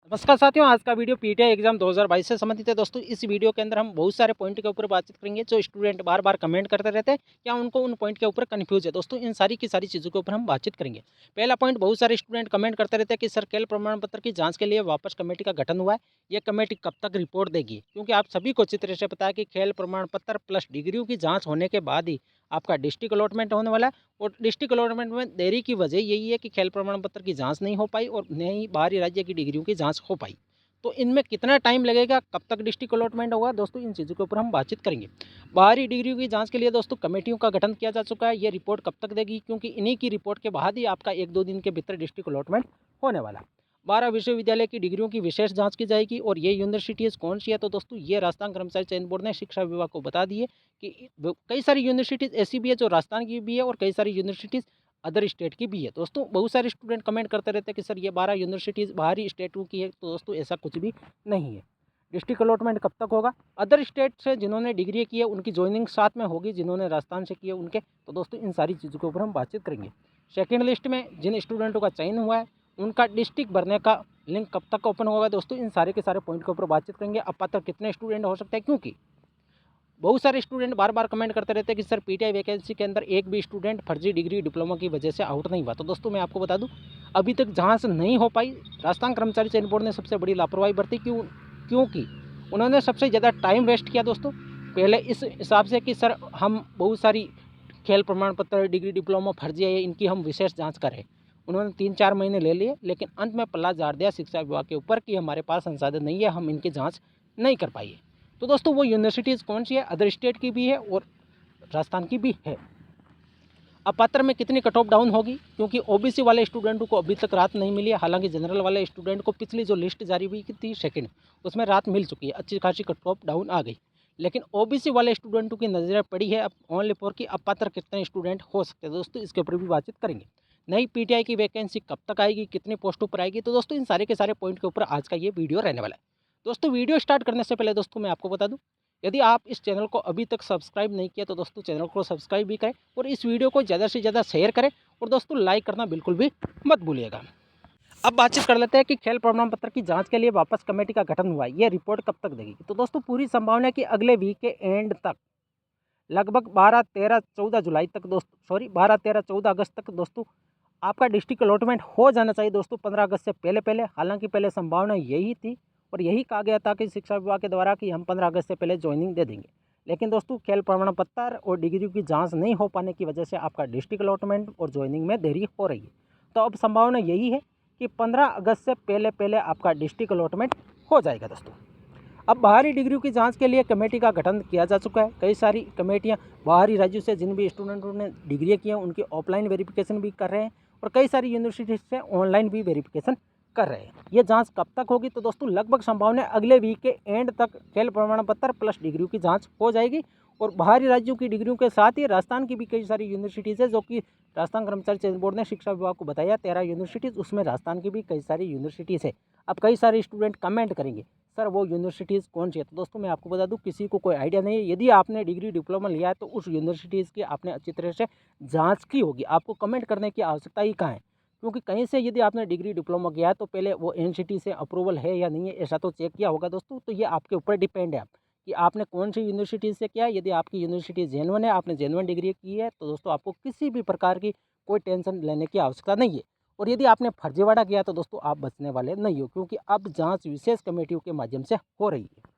नमस्कार साथियों, आज का वीडियो पीटीआई एग्जाम 2022 से संबंधित है। दोस्तों इस वीडियो के अंदर हम बहुत सारे पॉइंट के ऊपर बातचीत करेंगे जो स्टूडेंट बार बार कमेंट करते रहते हैं या उनको उन पॉइंट के ऊपर कंफ्यूज है। दोस्तों इन सारी की सारी चीज़ों के ऊपर हम बातचीत करेंगे। पहला पॉइंट, बहुत सारे स्टूडेंट कमेंट करते रहते हैं कि सर खेल प्रमाण पत्र की जाँच के लिए वापस कमेटी का गठन हुआ है, ये कमेटी कब तक रिपोर्ट देगी? क्योंकि आप सभी को अच्छी तरह से पता है कि खेल प्रमाण पत्र प्लस डिग्रियों की जाँच होने के बाद ही आपका डिस्ट्रिक्ट अलॉटमेंट होने वाला है। और डिस्ट्रिक्ट अलॉटमेंट में देरी की वजह यही है कि खेल प्रमाण पत्र की जाँच नहीं हो पाई और न ही बाहरी राज्य की डिग्रियों की जाँच हो पाई। तो इनमें कितना टाइम लगेगा, कब तक डिस्ट्रिक्ट अलॉटमेंट होगा, दोस्तों इन चीज़ों के ऊपर हम बातचीत करेंगे। बाहरी डिग्रियों की जांच के लिए दोस्तों कमेटियों का गठन किया जा चुका है। ये रिपोर्ट कब तक देगी? क्योंकि इन्हीं की रिपोर्ट के बाद ही आपका 1-2 दिन के भीतर डिस्ट्रिक्ट अलॉटमेंट होने वाला है। 12 विश्वविद्यालय की डिग्रियों की विशेष जांच की जाएगी और ये यूनिवर्सिटीज़ कौन सी है? तो दोस्तों ये राजस्थान कर्मचारी चयन बोर्ड ने शिक्षा विभाग को बता दी है कि कई सारी यूनिवर्सिटीज़ ऐसी भी है जो राजस्थान की भी है और कई सारी यूनिवर्सिटीज़ अदर स्टेट की भी है। दोस्तों बहुत सारे स्टूडेंट कमेंट करते रहते हैं कि सर ये 12 यूनिवर्सिटीज़ बाहरी स्टेटों की है। तो दोस्तों ऐसा कुछ भी नहीं है। डिस्ट्रिक्ट अलॉटमेंट कब तक होगा? अदर स्टेट से जिन्होंने डिग्री की है उनकी ज्वाइनिंग साथ में होगी, जिन्होंने राजस्थान से की है उनके। तो दोस्तों इन सारी चीज़ों के ऊपर हम बातचीत करेंगे। सेकेंड लिस्ट में जिन स्टूडेंटों का चयन हुआ है उनका डिस्ट्रिक्ट भरने का लिंक कब तक ओपन होगा? दोस्तों इन सारे के सारे पॉइंट के ऊपर बातचीत करेंगे। अब पात्र कितने स्टूडेंट हो सकते हैं, क्योंकि बहुत सारे स्टूडेंट बार बार कमेंट करते रहते हैं कि सर पीटीआई वैकेंसी के अंदर एक भी स्टूडेंट फर्जी डिग्री डिप्लोमा की वजह से आउट नहीं हुआ। तो दोस्तों मैं आपको बता दूं, अभी तक जांच नहीं हो पाई। राजस्थान कर्मचारी चयन बोर्ड ने सबसे बड़ी लापरवाही बरती। क्योंकि उन्होंने सबसे ज़्यादा टाइम वेस्ट किया दोस्तों। पहले इस हिसाब से कि सर हम बहुत सारी खेल प्रमाण पत्र डिग्री डिप्लोमा फर्जी है, इनकी हम विशेष जाँच करें। उन्होंने 3-4 महीने ले लिए, लेकिन अंत में पल्ला झाड़ दिया शिक्षा विभाग के ऊपर कि हमारे पास संसाधन नहीं है, हम इनकी जाँच नहीं कर पाइए। तो दोस्तों वो यूनिवर्सिटीज़ कौन सी है? अदर स्टेट की भी है और राजस्थान की भी है। अब पत्र में कितनी कट ऑफ डाउन होगी? क्योंकि ओबीसी वाले स्टूडेंटों को अभी तक राहत नहीं मिली है। हालांकि जनरल वाले स्टूडेंट को पिछली जो लिस्ट जारी हुई थी सेकंड, उसमें राहत मिल चुकी है, अच्छी खासी कट ऑफ डाउन आ गई। लेकिन ओबीसी वाले स्टूडेंटों की नज़रें पड़ी है अब ओनली फॉर कि अब पत्र कितने स्टूडेंट हो सकते हैं। दोस्तों इसके ऊपर भी बातचीत करेंगे। नई पीटीआई की वैकेंसी कब तक आएगी, कितनी पोस्टों पर आएगी? तो दोस्तों इन सारे के सारे पॉइंट के ऊपर आज का ये वीडियो रहने वाला है। दोस्तों वीडियो स्टार्ट करने से पहले दोस्तों मैं आपको बता दूं, यदि आप इस चैनल को अभी तक सब्सक्राइब नहीं किया तो दोस्तों चैनल को सब्सक्राइब भी करें और इस वीडियो को ज़्यादा से ज़्यादा शेयर करें और दोस्तों लाइक करना बिल्कुल भी मत भूलिएगा। अब बातचीत कर लेते हैं कि खेल प्रमाण पत्र की जांच के लिए वापस कमेटी का गठन हुआ है, ये रिपोर्ट कब तक देगी? तो दोस्तों पूरी संभावना है कि अगले वीक के एंड तक, लगभग 12-13-14 जुलाई तक दोस्तों, सॉरी 12-13-14 अगस्त तक दोस्तों आपका डिस्ट्रिक्ट अलॉटमेंट हो जाना चाहिए दोस्तों, 15 अगस्त से पहले पहले। हालांकि पहले संभावना यही थी और यही कहा गया था कि शिक्षा विभाग के द्वारा कि हम 15 अगस्त से पहले ज्वाइनिंग दे देंगे। लेकिन दोस्तों खेल प्रमाण पत्र और डिग्री की जांच नहीं हो पाने की वजह से आपका डिस्ट्रिक्ट अलॉटमेंट और ज्वाइनिंग में देरी हो रही है। तो अब संभावना यही है कि 15 अगस्त से पहले पहले आपका डिस्ट्रिक्ट अलॉटमेंट हो जाएगा दोस्तों। अब बाहरी डिग्रियों की जांच के लिए कमेटी का गठन किया जा चुका है। कई सारी कमेटियां बाहरी राज्यों से जिन भी स्टूडेंटों ने डिग्री की हैं उनकी ऑफलाइन वेरिफिकेशन भी कर रहे हैं और कई सारी यूनिवर्सिटी से ऑनलाइन भी वेरिफिकेशन कर रहे हैं। ये जांच कब तक होगी? तो दोस्तों लगभग संभावना है अगले वीक के एंड तक खेल प्रमाण पत्र प्लस डिग्रियों की जाँच हो जाएगी। और बाहरी राज्यों की डिग्रियों के साथ ही राजस्थान की भी कई सारी यूनिवर्सिटीज़ है जो कि राजस्थान कर्मचारी चयन बोर्ड ने शिक्षा विभाग को बताया 13 यूनिवर्सिटीज़, उसमें राजस्थान की भी कई सारी यूनिवर्सिटीज़ है। अब कई सारे स्टूडेंट कमेंट करेंगे सर वो यूनिवर्सिटीज़ कौन सी है? तो दोस्तों मैं आपको बता दूं, किसी को कोई आइडिया नहीं है। यदि आपने डिग्री डिप्लोमा लिया है तो उस यूनिवर्सिटीज़ की आपने अच्छी तरह से जांच की होगी। आपको कमेंट करने की आवश्यकता ही कहाँ है? क्योंकि कहीं से यदि आपने डिग्री डिप्लोमा किया है तो पहले वो एनसीटी से अप्रूवल है या नहीं है, ऐसा तो चेक किया होगा दोस्तों। तो ये आपके ऊपर डिपेंड है कि आपने कौन सी यूनिवर्सिटी से किया है। यदि आपकी यूनिवर्सिटी जेन्युइन है, आपने जेन्युइन डिग्री की है, तो दोस्तों आपको किसी भी प्रकार की कोई टेंशन लेने की आवश्यकता नहीं है। और यदि आपने फर्जीवाड़ा किया तो दोस्तों आप बचने वाले नहीं हो, क्योंकि अब जांच विशेष कमेटियों के माध्यम से हो रही है।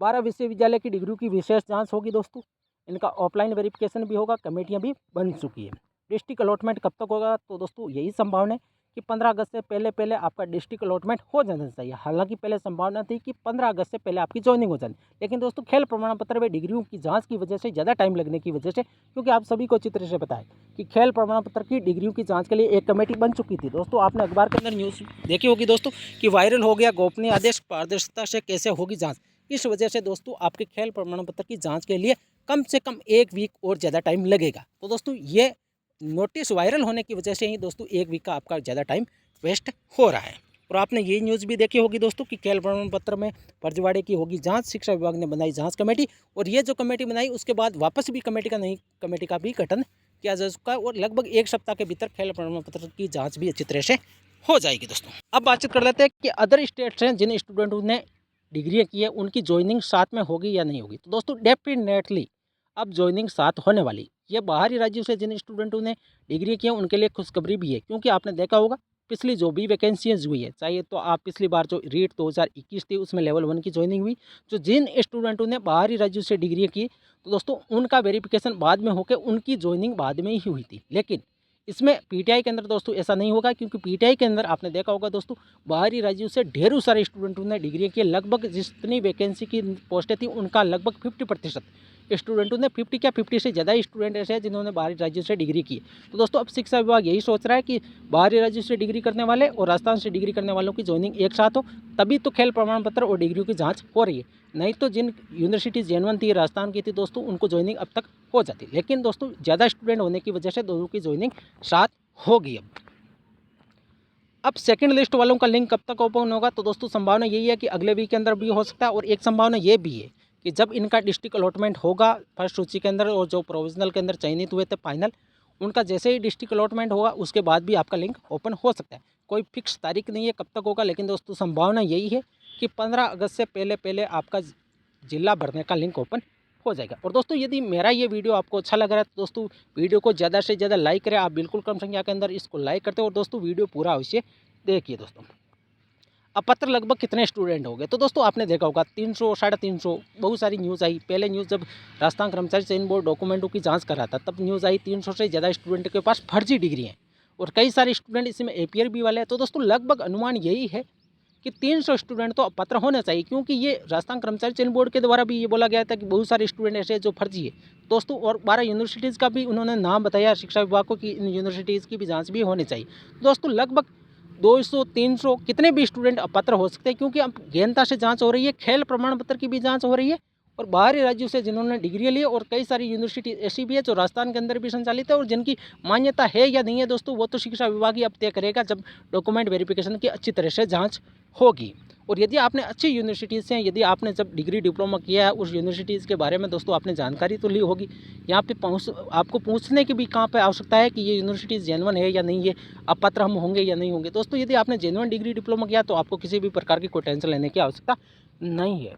12 विश्वविद्यालय की डिग्री की विशेष जांच होगी दोस्तों। इनका ऑफलाइन वेरिफिकेशन भी होगा, कमेटियां भी बन चुकी है। डिस्ट्रिक्ट अलॉटमेंट कब तक होगा? तो दोस्तों यही संभावना है कि 15 अगस्त से पहले पहले आपका डिस्ट्रिक्ट अलॉटमेंट हो जाना चाहिए। हालांकि पहले संभावना थी कि 15 अगस्त से पहले आपकी ज्वाइनिंग हो जानी, लेकिन दोस्तों खेल प्रमाण पत्र में डिग्रियों की जांच की वजह से ज़्यादा टाइम लगने की वजह से, क्योंकि आप सभी को अच्छी तरह से पता है कि खेल प्रमाण पत्र की डिग्रियों की जाँच के लिए एक कमेटी बन चुकी थी। दोस्तों आपने अखबार के अंदर न्यूज़ देखी होगी दोस्तों कि वायरल हो गया गोपनीय आदेश, पारदर्शिता से कैसे होगी जाँच। इस वजह से दोस्तों आपके खेल प्रमाण पत्र की जांच के लिए कम से कम एक वीक और ज़्यादा टाइम लगेगा। तो दोस्तों ये नोटिस वायरल होने की वजह से ही दोस्तों एक वीक का आपका ज़्यादा टाइम वेस्ट हो रहा है। और आपने ये न्यूज़ भी देखी होगी दोस्तों कि खेल प्रमाण पत्र में फर्जीवाड़े की होगी जांच। शिक्षा विभाग ने बनाई जांच कमेटी और ये जो कमेटी बनाई उसके बाद वापस भी नई कमेटी का भी गठन किया जा चुका है और लगभग एक सप्ताह के भीतर खेल प्रमाण पत्र की जाँच भी अच्छी तरह से हो जाएगी दोस्तों। अब बातचीत कर लेते हैं कि अदर स्टेट्स हैं जिन स्टूडेंटों ने डिग्रियाँ की है उनकी ज्वाइनिंग साथ में होगी या नहीं होगी। तो दोस्तों डेफिनेटली अब ज्वाइनिंग साथ होने वाली। ये बाहरी राज्यों से जिन स्टूडेंटों ने डिग्री की है उनके लिए खुशखबरी भी है, क्योंकि आपने देखा होगा पिछली जो भी वैकेंसीज हुई है, चाहे तो आप पिछली बार जो रीट 2021 थी उसमें लेवल 1 की ज्वाइनिंग हुई। जो जिन स्टूडेंटों ने बाहरी राज्यों से डिग्री की तो दोस्तों उनका वेरिफिकेशन बाद में होकर उनकी ज्वाइनिंग बाद में ही हुई थी। लेकिन इसमें पीटीआई के अंदर दोस्तों ऐसा नहीं होगा, क्योंकि पीटीआई के अंदर आपने देखा होगा दोस्तों बाहरी राज्यों से ढेरों सारे स्टूडेंटों ने डिग्री की। लगभग जितनी वैकेंसी की पोस्टें थी उनका लगभग 50% स्टूडेंटों ने 50 क्या 50 से ज़्यादा स्टूडेंट ऐसे हैं जिन्होंने बाहरी राज्यों से डिग्री की। तो दोस्तों अब शिक्षा विभाग यही सोच रहा है कि बाहरी राज्यों से डिग्री करने वाले और राजस्थान से डिग्री करने वालों की ज्वाइनिंग एक साथ हो, तभी तो खेल प्रमाण पत्र और डिग्रियों की जाँच हो रही है। नहीं तो जिन यूनिवर्सिटी जेनवन थी राजस्थान की थी दोस्तों उनको ज्वाइनिंग अब तक हो जाती। लेकिन दोस्तों ज़्यादा स्टूडेंट होने की वजह से दोनों की ज्वाइनिंग साथ होगी। अब सेकंड लिस्ट वालों का लिंक कब तक ओपन होगा, तो दोस्तों संभावना यही है कि अगले वीक के अंदर भी हो सकता है। और एक संभावना ये भी है कि जब इनका डिस्ट्रिक्ट अलॉटमेंट होगा फर्स्ट सूची के अंदर और जो प्रोविजनल के अंदर चयनित हुए थे फाइनल, उनका जैसे ही डिस्ट्रिक्ट अलॉटमेंट होगा उसके बाद भी आपका लिंक ओपन हो सकता है। कोई फिक्स तारीख नहीं है कब तक होगा, लेकिन दोस्तों संभावना यही है कि 15 अगस्त से पहले पहले आपका जिला भरने का लिंक ओपन हो जाएगा। और दोस्तों यदि मेरा ये वीडियो आपको अच्छा लग रहा है तो दोस्तों वीडियो को ज़्यादा से ज़्यादा लाइक करें। आप बिल्कुल कम संख्या के अंदर इसको लाइक करते हो और दोस्तों वीडियो पूरा अवश्य देखिए। दोस्तों अब पत्र लगभग कितने स्टूडेंट हो गए, तो दोस्तों आपने देखा होगा 300 350 बहुत सारी न्यूज़ आई। पहले न्यूज़ जब राजस्थान कर्मचारी चयन बोर्ड डॉक्यूमेंटों की जांच कर रहा था तब न्यूज़ आई 300 से ज़्यादा स्टूडेंट के पास फर्जी डिग्री हैं और कई सारे स्टूडेंट इसमें एपीआर भी वाले हैं। तो दोस्तों लगभग अनुमान यही है कि 300 स्टूडेंट तो अपात्र होना चाहिए, क्योंकि ये राजस्थान कर्मचारी चयन बोर्ड के द्वारा भी ये बोला गया था कि बहुत सारे स्टूडेंट ऐसे हैं जो फर्जी है दोस्तों। और 12 यूनिवर्सिटीज़ का भी उन्होंने नाम बताया शिक्षा विभाग को कि इन यूनिवर्सिटीज़ की भी जांच भी होनी चाहिए। दोस्तों लगभग 200 300 कितने भी स्टूडेंट अपात्र हो सकते हैं, क्योंकि अब गहनता से जाँच हो रही है, खेल प्रमाण पत्र की भी जाँच हो रही है और बाहरी राज्यों से जिन्होंने डिग्री ली और कई सारी यूनिवर्सिटी ऐसी भी है जो राजस्थान के अंदर भी संचालित है और जिनकी मान्यता है या नहीं है दोस्तों वो तो शिक्षा विभाग ही अब तय करेगा जब डॉक्यूमेंट वेरिफिकेशन की अच्छी तरह से जांच होगी। और यदि आपने अच्छी यूनिवर्सिटीज़ से यदि आपने जब डिग्री डिप्लोमा किया है उस यूनिवर्सिटीज़ के बारे में दोस्तों आपने जानकारी तो ली होगी। यहाँ पे आपको पूछने की भी कहाँ पे आवश्यकता है कि ये यूनिवर्सिटीज़ जेन्युइन है या नहीं, ये अपात्र हम होंगे या नहीं होंगे। दोस्तों यदि आपने जेन्युइन डिग्री डिप्लोमा किया तो आपको किसी भी प्रकार की कोई टेंशन लेने की आवश्यकता नहीं है।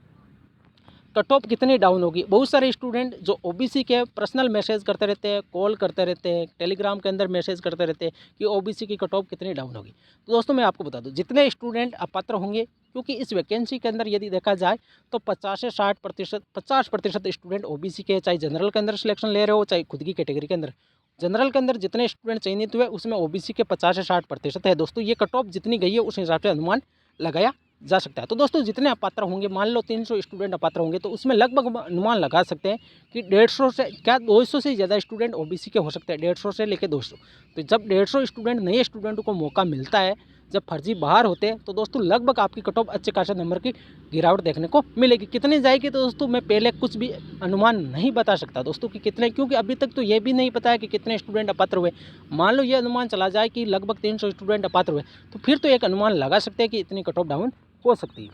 कट ऑफ कितनी डाउन होगी, बहुत सारे स्टूडेंट जो ओबीसी के पर्सनल मैसेज करते रहते हैं, कॉल करते रहते हैं, टेलीग्राम के अंदर मैसेज करते रहते हैं कि ओबीसी की कट ऑफ कितनी डाउन होगी। तो दोस्तों मैं आपको बता दूं जितने स्टूडेंट अपात्र होंगे, क्योंकि इस वैकेंसी के अंदर यदि देखा जाए तो 50 से 60% 50% स्टूडेंट ओबीसी के, चाहे जनरल के अंदर सिलेक्शन ले रहे हो चाहे खुद की कैटेगरी के अंदर। जनरल के अंदर जितने स्टूडेंट चयनित हुए उसमें ओबीसी के 50 से 60% है दोस्तों। ये कट ऑफ जितनी गई है उस हिसाब से अनुमान लगाया जा सकता है। तो दोस्तों जितने अपात्र होंगे, मान लो 300 स्टूडेंट अपात्र होंगे तो उसमें लगभग अनुमान लगा सकते हैं कि 150 से क्या 200 से ज़्यादा स्टूडेंट ओबीसी के हो सकते हैं, 150 से लेकर 200। तो जब 150 स्टूडेंट नए स्टूडेंटों को मौका मिलता है, जब फर्जी बाहर होते हैं तो दोस्तों लगभग आपकी कट ऑफ अच्छे खासे नंबर की गिरावट देखने को मिलेगी। कितनी जाएगी तो दोस्तों मैं पहले कुछ भी अनुमान नहीं बता सकता दोस्तों कि कितने, क्योंकि अभी तक तो ये भी नहीं पता है कि कितने स्टूडेंट अपात्र हुए। मान लो ये अनुमान चला जाए कि लगभग 300 स्टूडेंट अपात्र हुए तो फिर तो एक अनुमान लगा सकते हैं कि इतनी कट ऑफ डाउन हो सकती है।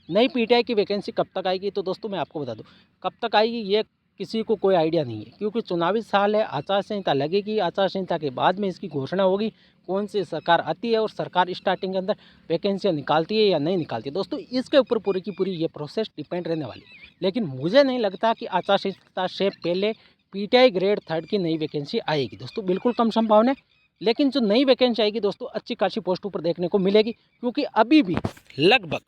नई पीटीआई की वैकेंसी कब तक आएगी, तो दोस्तों मैं आपको बता दूं कब तक आएगी ये किसी को कोई आइडिया नहीं है, क्योंकि चुनावी साल है, आचार संहिता लगेगी, आचार संहिता के बाद में इसकी घोषणा होगी कौन सी सरकार आती है और सरकार स्टार्टिंग के अंदर वैकेंसियाँ निकालती है या नहीं निकालती है। दोस्तों इसके ऊपर पूरी की पूरी ये प्रोसेस डिपेंड रहने वाली है। लेकिन मुझे नहीं लगता कि आचार संहिता से पहले पीटीआई ग्रेड 3 की नई वैकेंसी आएगी दोस्तों, बिल्कुल कम संभावना है। लेकिन जो नई वैकेंसी आएगी दोस्तों अच्छी खासी पोस्टों पर देखने को मिलेगी, क्योंकि अभी भी लगभग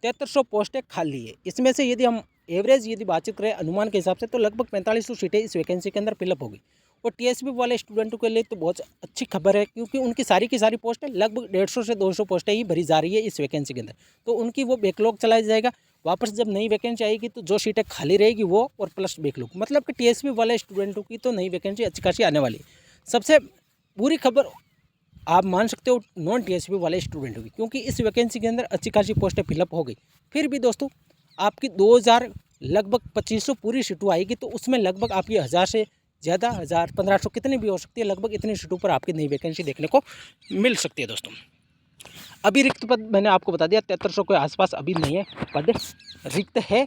7300 पोस्टें खाली है। इसमें से यदि हम एवरेज यदि बातचीत करें अनुमान के हिसाब से तो लगभग 4500 सीटें इस वैकेंसी के अंदर फिलअप होगी। और टीएसपी वाले स्टूडेंटों के लिए तो बहुत अच्छी खबर है, क्योंकि उनकी सारी की सारी पोस्टें लगभग 150 से 200 पोस्टें ही भरी जा रही है इस वैकेंसी के अंदर। तो उनकी वो बैकलॉग चलाया जाएगा, वापस जब नई वैकेंसी आएगी तो जो सीटें खाली रहेगी वो और प्लस बैकलॉग, मतलब कि टीएसपी वाले स्टूडेंटों की तो नई वैकेंसी अच्छी खासी आने वाली है। सबसे बुरी खबर आप मान सकते हो नॉन टीएसपी वाले स्टूडेंट होगी, क्योंकि इस वैकेंसी के अंदर अच्छी खासी पोस्टें फिलअप हो गई। फिर भी दोस्तों आपकी 2000 लगभग 2500 पूरी सीटों आएगी तो उसमें लगभग आपकी 1000 से ज़्यादा 1000 1500 कितनी भी हो सकती है, लगभग इतनी सीटों पर आपकी नई वैकेंसी देखने को मिल सकती है दोस्तों। अभी रिक्त पद मैंने आपको बता दिया 7300 के आसपास अभी नहीं है, पद रिक्त है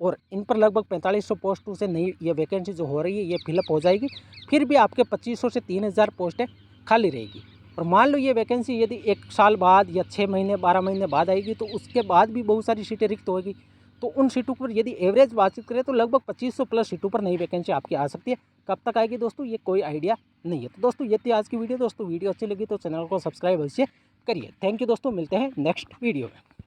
और इन पर लगभग 4500 पोस्टों से नई ये वैकेंसी जो हो रही है ये फिलअप हो जाएगी। फिर भी आपके 2500 से 3000 पोस्टें खाली रहेगी। और मान लो ये वैकेंसी यदि 1 साल बाद या 6 महीने 12 महीने बाद आएगी तो उसके बाद भी बहुत सारी सीटें रिक्त होगी। तो उन सीटों पर यदि एवरेज बातचीत करें तो लगभग 2500 प्लस सीटों पर नई वैकेंसी आपकी आ सकती है। कब तक आएगी दोस्तों ये कोई आइडिया नहीं है। तो दोस्तों ये थी आज की वीडियो। दोस्तों वीडियो अच्छी लगी तो चैनल को सब्सक्राइब अवश्य करिए। थैंक यू दोस्तों, मिलते हैं नेक्स्ट वीडियो में।